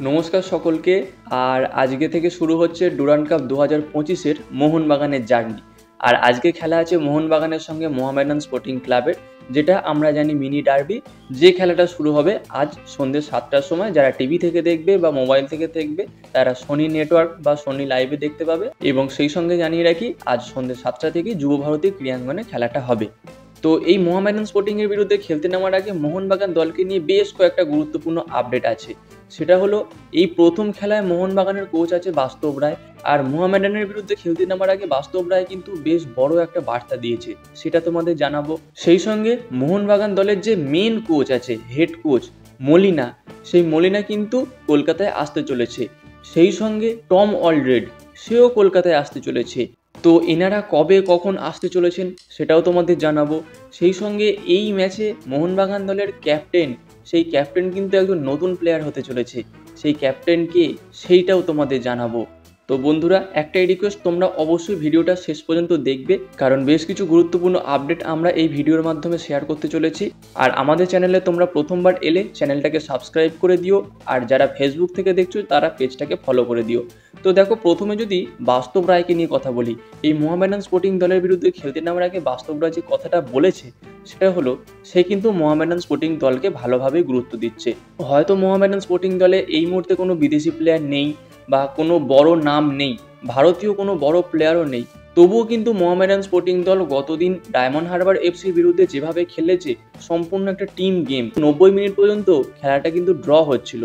নমস্কার সকলকে। আর আজকে থেকে শুরু হচ্ছে ডুরান্ড কাপ 2025-এর মোহনবাগানের জার্নি। আর আজকে খেলা আছে মোহনবাগানের সঙ্গে মোহামেডান স্পোর্টিং ক্লাবের, যেটা আমরা জানি মিনি ডার্বি। যে খেলাটা শুরু হবে আজ সন্ধ্যে 7টার সময়। যারা টিভি থেকে দেখবে বা মোবাইল থেকে দেখবে তারা সোনি নেটওয়ার্ক বা সোনি লাইভে দেখতে পাবে। এবং সেই সঙ্গে জানিয়ে রাখি, আজ সন্ধ্যে 7টা থেকে যুব ভারতী ক্রীড়াঙ্গনে খেলাটা হবে। তো এই মোহামেডান স্পোর্টিংয়ের বিরুদ্ধে খেলতে নামার আগে মোহনবাগান দলকে নিয়ে বেশ কয়েকটা গুরুত্বপূর্ণ আপডেট আছে। সেটা হলো, এই প্রথম খেলায় মোহনবাগানের কোচ আছে বাস্তব রায়। আর মোহামেডানের বিরুদ্ধে খেলতে নামার আগে বাস্তব রায় কিন্তু বেশ বড় একটা বার্তা দিয়েছে, সেটা তোমাদের জানাবো। সেই সঙ্গে মোহনবাগান দলের যে মেন কোচ আছে, হেড কোচ মলিনা, সেই মলিনা কিন্তু কলকাতায় আসতে চলেছে। সেই সঙ্গে টম অলরেড, সেও কলকাতায় আসতে চলেছে। তো এনারা কবে কখন আসতে চলেছেন সেটাও তোমাদের জানাবো। সেই সঙ্গে এই ম্যাচে মোহনবাগান দলের ক্যাপ্টেন, সেই ক্যাপ্টেন কিন্তু একজন নতুন প্লেয়ার হতে চলেছে। সেই ক্যাপ্টেন কে সেইটাও তোমাদের জানাবো। তো বন্ধুরা, একটাই রিকোয়েস্ট, তোমরা অবশ্যই ভিডিওটা শেষ পর্যন্ত দেখবে, কারণ বেশ কিছু গুরুত্বপূর্ণ আপডেট আমরা এই ভিডিওর মাধ্যমে শেয়ার করতে চলেছি। আর আমাদের চ্যানেলে তোমরা প্রথমবার এলে চ্যানেলটাকে সাবস্ক্রাইব করে দিও, আর যারা ফেসবুক থেকে দেখছো তারা পেজটাকে ফলো করে দিও। তো দেখো, প্রথমে যদি বাস্তব রায়কে নিয়ে কথা বলি, এই মোহামেডান স্পোর্টিং দলের বিরুদ্ধে খেলতে নামার আগে বাস্তব রায় যে কথাটা বলেছে সেটা হলো, সে কিন্তু মোহামেডান স্পোর্টিং দলকে ভালোভাবেই গুরুত্ব দিচ্ছে। হয়তো মোহামেডান স্পোর্টিং দলে এই মুহূর্তে কোনো বিদেশি প্লেয়ার নেই বা কোনো বড় নাম নেই, ভারতীয় কোনো বড় প্লেয়ারও নেই, তবুও কিন্তু মোহামেডান স্পোর্টিং দল গতদিন ডায়মন্ড হারবার এফসির বিরুদ্ধে যেভাবে খেলেছে, সম্পূর্ণ একটা টিম গেম। 90 মিনিট পর্যন্ত খেলাটা কিন্তু ড্র হচ্ছিল,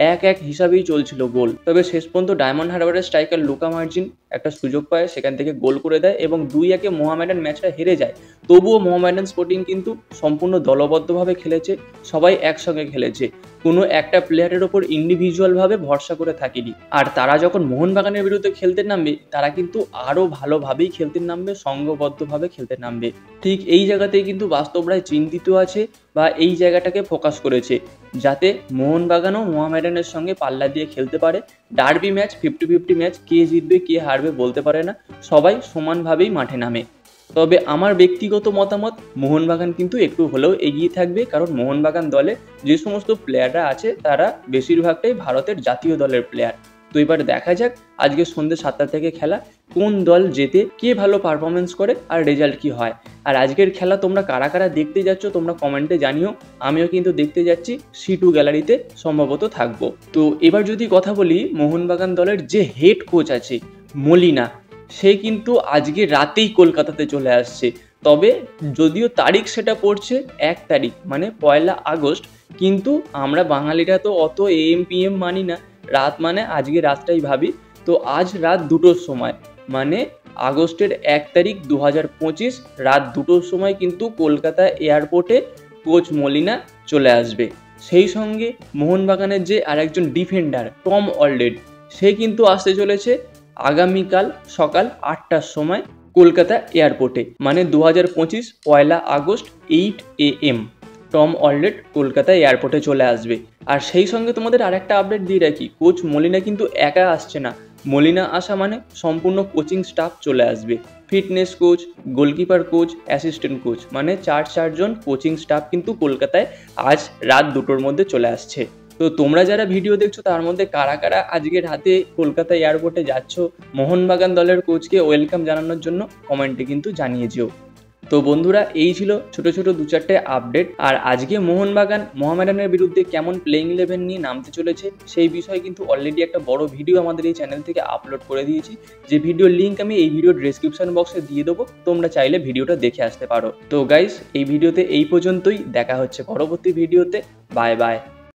1-1 হিসাবেই চলছিল গোল। তবে শেষ পর্যন্ত ডায়মন্ড হারবারের স্ট্রাইকার লুকা মার্জিন একটা সুযোগ পায়, সেখান থেকে গোল করে দেয় এবং 2-1-এ মোহামেডান ম্যাচটা হেরে যায়। তবুও মোহামেডান স্পোর্টিং কিন্তু সম্পূর্ণ দলবদ্ধভাবে খেলেছে, সবাই একসঙ্গে খেলেছে, কোনো একটা প্লেয়ারের ওপর ইন্ডিভিজুয়ালভাবে ভরসা করে থাকেনি। আর তারা যখন মোহনবাগানের বিরুদ্ধে খেলতে নামবে, তারা কিন্তু আরও ভালোভাবেই খেলতে নামবে, সংঘবদ্ধভাবে খেলতে নামবে। ঠিক এই জায়গাতেই কিন্তু বাস্তব রায় চিন্তিত আছে বা এই জায়গাটাকে ফোকাস করেছে, যাতে মোহনবাগানও মোহামেডানের সঙ্গে পাল্লা দিয়ে খেলতে পারে। ডার্বি ম্যাচ, 50-50 ম্যাচ, কে জিতবে কে হারবে বলতে পারে না, সবাই সমানভাবেই মাঠে নামে। তবে আমার ব্যক্তিগত মতামত, মোহনবাগান কিন্তু একটু হলেও এগিয়ে থাকবে, কারণ মোহনবাগান দলে যে সমস্ত প্লেয়াররা আছে তারা বেশিরভাগটাই ভারতের জাতীয় দলের প্লেয়ার। তো এবার দেখা যাক আজকে সন্ধ্যে 7টা থেকে খেলা, কোন দল জেতে, কে ভালো পারফরমেন্স করে আর রেজাল্ট কি হয়। আর আজকের খেলা তোমরা কারা কারা দেখতে যাচ্ছ তোমরা কমেন্টে জানিও। আমিও কিন্তু দেখতে যাচ্ছি, C2 গ্যালারিতে সম্ভবত থাকবো। তো এবার যদি কথা বলি, মোহনবাগান দলের যে হেড কোচ আছে মলিনা, সে কিন্তু আজকে রাতেই কলকাতাতে চলে আসছে। তবে যদিও তারিখ সেটা পড়ছে 1 তারিখ, মানে 1 আগস্ট, কিন্তু আমরা বাঙালিরা তো অত AM PM মানি না, রাত মানে আজকে রাতটাই ভাবি। তো আজ রাত 2টোর সময়, মানে আগস্টের 1 তারিখ 2025 রাত 2টোর সময় কিন্তু কলকাতা এয়ারপোর্টে কোচ মলিনা চলে আসবে। সেই সঙ্গে মোহনবাগানের যে আরেকজন ডিফেন্ডার টম অলরেড, সে কিন্তু আসতে চলেছে আগামীকাল সকাল 8টার সময় কলকাতা এয়ারপোর্টে, মানে 2025 1 আগস্ট 8 AM টম অলরেড কলকাতা এয়ারপোর্টে চলে আসবে। আর সেই সঙ্গে তোমাদের আরেকটা আপডেট দিয়ে রাখি, কোচ মলিনা কিন্তু একা আসছে না। মলিনা আসা মানে সম্পূর্ণ কোচিং স্টাফ চলে আসবে, fitness coach, goalkeeper coach, assistant coach, মানে 4জন কোচিং স্টাফ কিন্তু কলকাতায় আজ রাত 2টোর মধ্যে চলে আসছে। তো তোমরা যারা ভিডিও দেখছো তার মধ্যে কারা কারা আজকে রাতে কলকাতা এয়ারপোর্টে যাচ্ছ মোহনবাগান দলের কোচকে ওয়েলকাম জানানোর জন্য, কমেন্টে কিন্তু জানিয়ে যেও। তো বন্ধুরা, এই ছিল ছোট ছোট 2-4টে আপডেট। আর আজকে মোহনবাগান মোহামেডানের বিরুদ্ধে কেমন প্লেইং 11 নিয়ে নামতে চলেছে সেই বিষয়ে কিন্তু অলরেডি একটা বড় ভিডিও আমাদের এই চ্যানেল থেকে আপলোড করে দিয়েছি, যে ভিডিওর লিঙ্ক আমি এই ভিডিওর ডেসক্রিপশন বক্সে দিয়ে দেবো, তোমরা চাইলে ভিডিওটা দেখে আসতে পারো। তো গাইস, এই ভিডিওতে এই পর্যন্তই, দেখা হচ্ছে পরবর্তী ভিডিওতে। Bye bye.